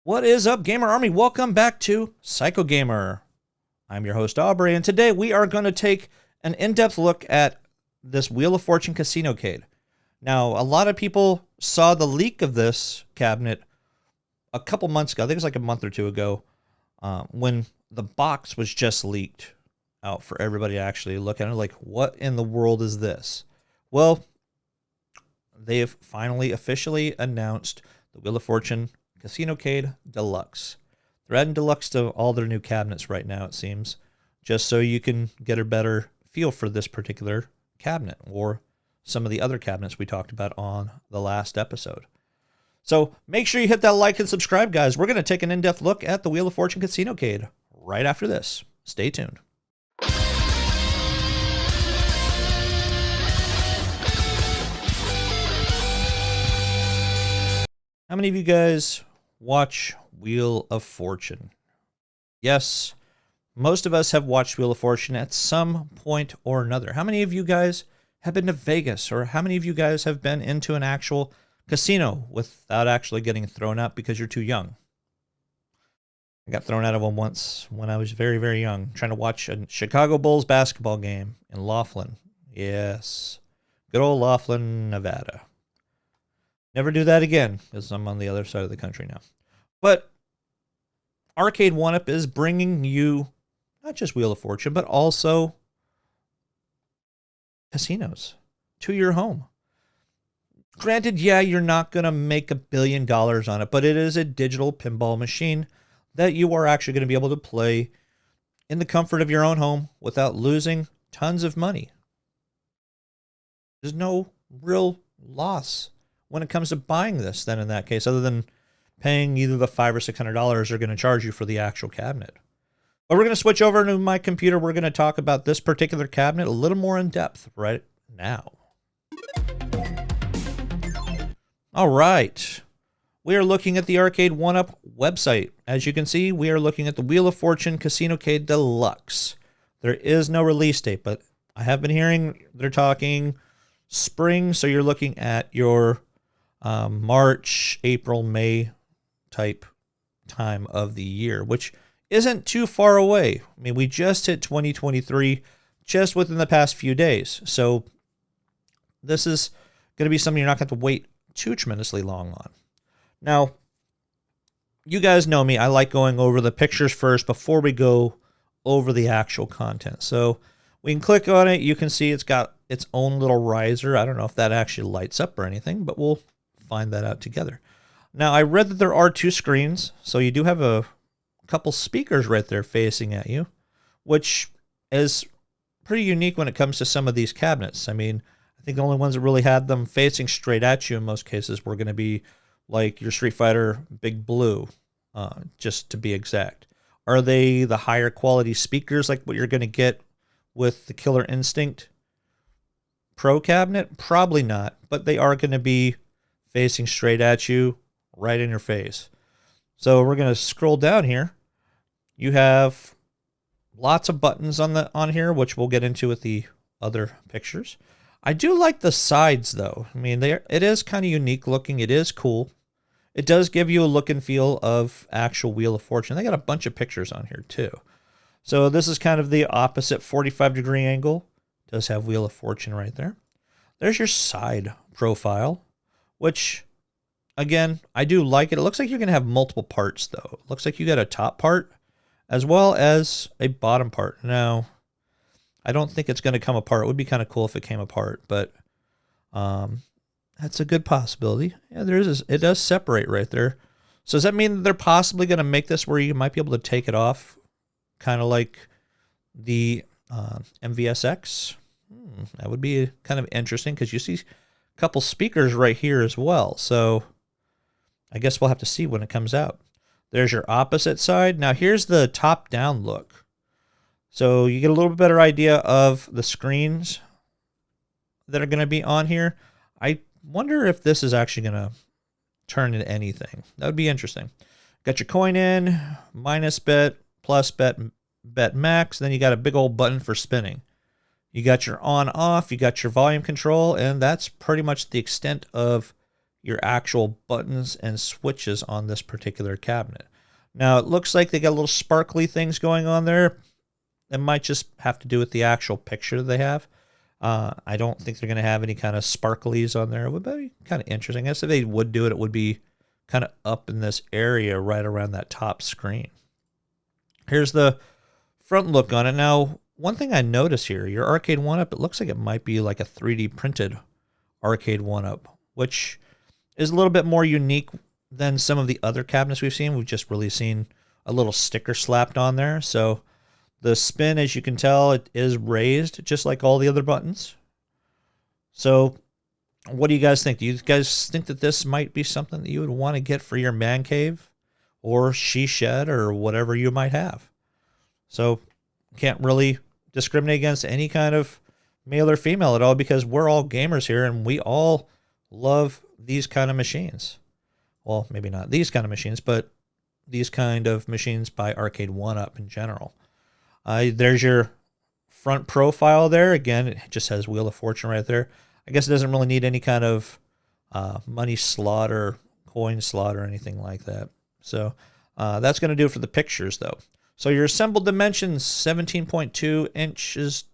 What is up, Gamer Army? Welcome back to Psycho Gamer. I'm your host, Aubrey, and today we are going to take an in-depth look at this Wheel of Fortune Casinocade. Now, a lot of people saw the leak of this cabinet a couple months ago. I think it was like a month or two ago, when the box was just leaked out for everybody to actually look at it. Like, what in the world is this? Well, they have finally officially announced the Wheel of Fortune Casinocade Deluxe. They're adding Deluxe to all their new cabinets right now, it seems, just so you can get a better feel for this particular cabinet or some of the other cabinets we talked about on the last episode. So make sure you hit that like and subscribe, guys. We're going to take an in-depth look at the Wheel of Fortune Casinocade right after this. Stay tuned. How many of you guys watch Wheel of Fortune? Yes, most of us have watched Wheel of Fortune at some point or another. How many of you guys have been to Vegas, or how many of you guys have been into an actual casino without actually getting thrown out because you're too young? I got thrown out of one once when I was very, very young, trying to watch a Chicago Bulls basketball game in Laughlin. Yes, good old Laughlin, Nevada. Never do that again, because I'm on the other side of the country now. But Arcade1up is bringing you not just Wheel of Fortune, but also casinos to your home. Granted, yeah, you're not going to make $1 billion on it, but it is a digital pinball machine that you are actually going to be able to play in the comfort of your own home without losing tons of money. There's no real loss when it comes to buying this, then, in that case, other than paying either the $500 or $600 they're going to charge you for the actual cabinet. But we're going to switch over to my computer. We're going to talk about this particular cabinet a little more in depth right now. All right. We are looking at the Arcade1up website. As you can see, we are looking at the Wheel of Fortune Casinocade Deluxe. There is no release date, but I have been hearing they're talking spring, so you're looking at your March, April, May type time of the year, which isn't too far away. I mean, we just hit 2023 just within the past few days. So this is going to be something you're not going to have to wait too tremendously long on. Now, you guys know me. I like going over the pictures first before we go over the actual content. So we can click on it. You can see it's got its own little riser. I don't know if that actually lights up or anything, but we'll find that out together. Now, I read that there are two screens, so you do have a couple speakers right there facing at you, which is pretty unique when it comes to some of these cabinets. I mean, I think the only ones that really had them facing straight at you in most cases were going to be like your Street Fighter Big Blue, just to be exact. Are they the higher quality speakers like what you're going to get with the Killer Instinct Pro cabinet? Probably not, but they are going to be facing straight at you, right in your face. So we're going to scroll down here. You have lots of buttons on here, which we'll get into with the other pictures. I do like the sides, though. I mean, it is kind of unique looking. It is cool. It does give you a look and feel of actual Wheel of Fortune. They got a bunch of pictures on here, too. So this is kind of the opposite 45-degree angle. It does have Wheel of Fortune right there. There's your side profile, which, again, I do like it. It looks like you're going to have multiple parts, though. It looks like you got a top part as well as a bottom part. Now, I don't think it's going to come apart. It would be kind of cool if it came apart, but that's a good possibility. Yeah, it does separate right there. So does that mean they're possibly going to make this where you might be able to take it off, kind of like the MVSX? That would be kind of interesting because you see a couple speakers right here as well. So I guess we'll have to see when it comes out. There's your opposite side. Now here's the top-down look. So you get a little bit better idea of the screens that are going to be on here. I wonder if this is actually going to turn into anything. That would be interesting. Got your coin in, minus bet, plus bet, bet max. Then you got a big old button for spinning. You got your on off, you got your volume control, and that's pretty much the extent of your actual buttons and switches on this particular cabinet. Now, it looks like they got little sparkly things going on there. It might just have to do with the actual picture they have. I don't think they're going to have any kind of sparklies on there. It would be kind of interesting. I guess if they would do it, it would be kind of up in this area right around that top screen. Here's the front look on it. Now, one thing I notice here, your Arcade1up, it looks like it might be like a 3D printed Arcade1up, which is a little bit more unique than some of the other cabinets we've seen. We've just really seen a little sticker slapped on there. So the spin, as you can tell, it is raised just like all the other buttons. So what do you guys think? Do you guys think that this might be something that you would want to get for your man cave or she shed or whatever you might have? So can't really discriminate against any kind of male or female at all, because we're all gamers here and we all love these kind of machines. Well, maybe not these kind of machines, but these kind of machines by Arcade1up in general. There's your front profile there. Again, it just has Wheel of Fortune right there. I guess it doesn't really need any kind of money slot or coin slot or anything like that. So that's going to do it for the pictures, though. So your assembled dimensions, 17.2 inches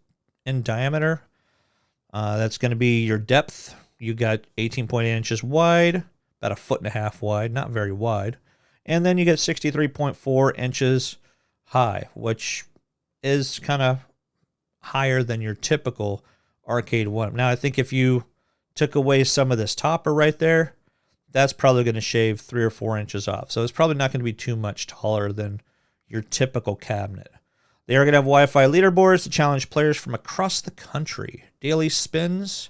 in diameter. That's going to be your depth. You got 18.8 inches wide, about 1.5 feet wide, not very wide. And then you get 63.4 inches high, which is kind of higher than your typical Arcade1up. Now, I think if you took away some of this topper right there, that's probably going to shave 3 or 4 inches off. So it's probably not going to be too much taller than your typical cabinet. They are going to have Wi-Fi leaderboards to challenge players from across the country. Daily spins,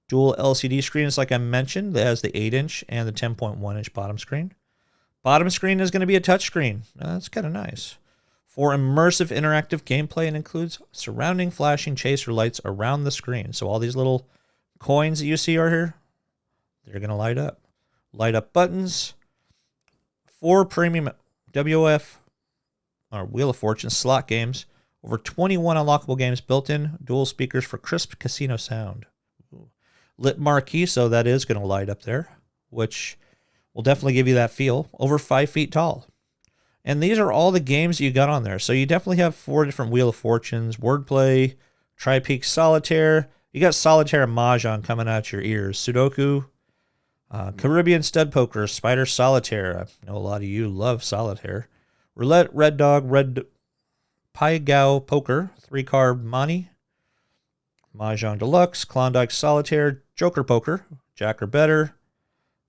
dual LCD screens like I mentioned. That has the 8-inch and the 10.1-inch bottom screen. Bottom screen is going to be a touchscreen. That's kind of nice. For immersive interactive gameplay, it includes surrounding flashing chaser lights around the screen. So all these little coins that you see are here, they're going to light up. Light up buttons. 4 premium WF or Wheel of Fortune slot games. Over 21 unlockable games built in. Dual speakers for crisp casino sound. Lit marquee, so that is going to light up there, which will definitely give you that feel. Over 5 feet tall. And these are all the games you got on there. So you definitely have 4 different Wheel of Fortunes, Wordplay, Tri-Peak Solitaire. You got Solitaire and Mahjong coming out your ears. Sudoku, Caribbean Stud Poker, Spider Solitaire. I know a lot of you love Solitaire. Roulette, Red Dog, Red Pai Gow Poker, 3-card Money, Mahjong Deluxe, Klondike Solitaire, Joker Poker, Jack or Better,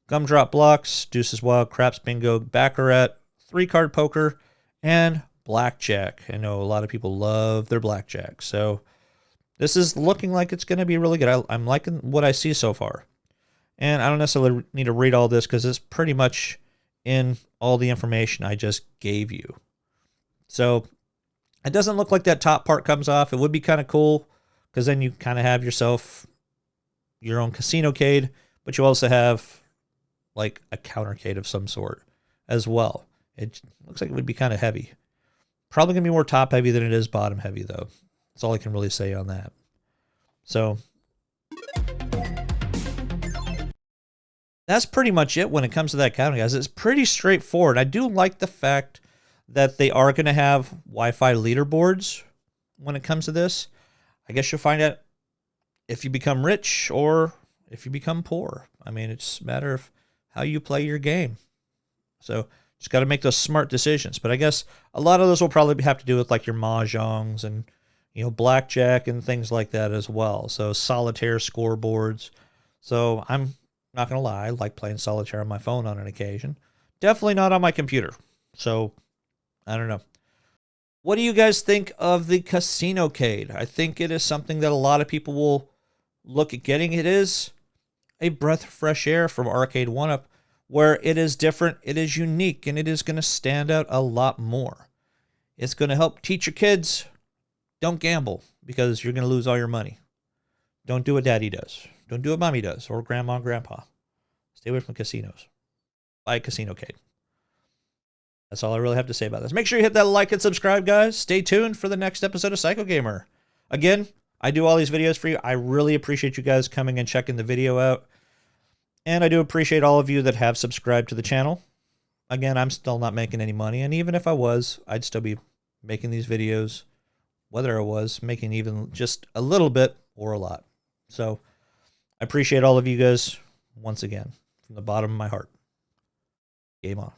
Gumdrop Blocks, Deuces Wild, Craps Bingo, Baccarat, 3-card Poker, and Blackjack. I know a lot of people love their Blackjack. So this is looking like it's going to be really good. I'm liking what I see so far. And I don't necessarily need to read all this because it's pretty much in all the information I just gave you. So it doesn't look like that top part comes off. It would be kind of cool because then you kind of have yourself your own Casinocade, but you also have like a countercade of some sort as well. It looks like it would be kind of heavy. Probably going to be more top heavy than it is bottom heavy, though. That's all I can really say on that. So that's pretty much it when it comes to that cabinet, guys. It's pretty straightforward. I do like the fact that they are going to have Wi-Fi leaderboards when it comes to this. I guess you'll find out if you become rich or if you become poor. I mean, it's a matter of how you play your game. So just got to make those smart decisions. But I guess a lot of those will probably have to do with like your mahjongs and, you know, blackjack and things like that as well. So solitaire scoreboards. So I'm not going to lie, I like playing solitaire on my phone on an occasion. Definitely not on my computer. So I don't know. What do you guys think of the Casinocade? I think it is something that a lot of people will look at getting. It is a breath of fresh air from Arcade1up, where it is different, it is unique, and it is going to stand out a lot more. It's going to help teach your kids, don't gamble, because you're going to lose all your money. Don't do what daddy does. Don't do what mommy does, or grandma and grandpa. Stay away from casinos. Buy a Casinocade. That's all I really have to say about this. Make sure you hit that like and subscribe, guys. Stay tuned for the next episode of Psycho Gamer. Again, I do all these videos for you. I really appreciate you guys coming and checking the video out. And I do appreciate all of you that have subscribed to the channel. Again, I'm still not making any money, and even if I was, I'd still be making these videos, whether I was making even just a little bit or a lot. So I appreciate all of you guys once again from the bottom of my heart. Game on.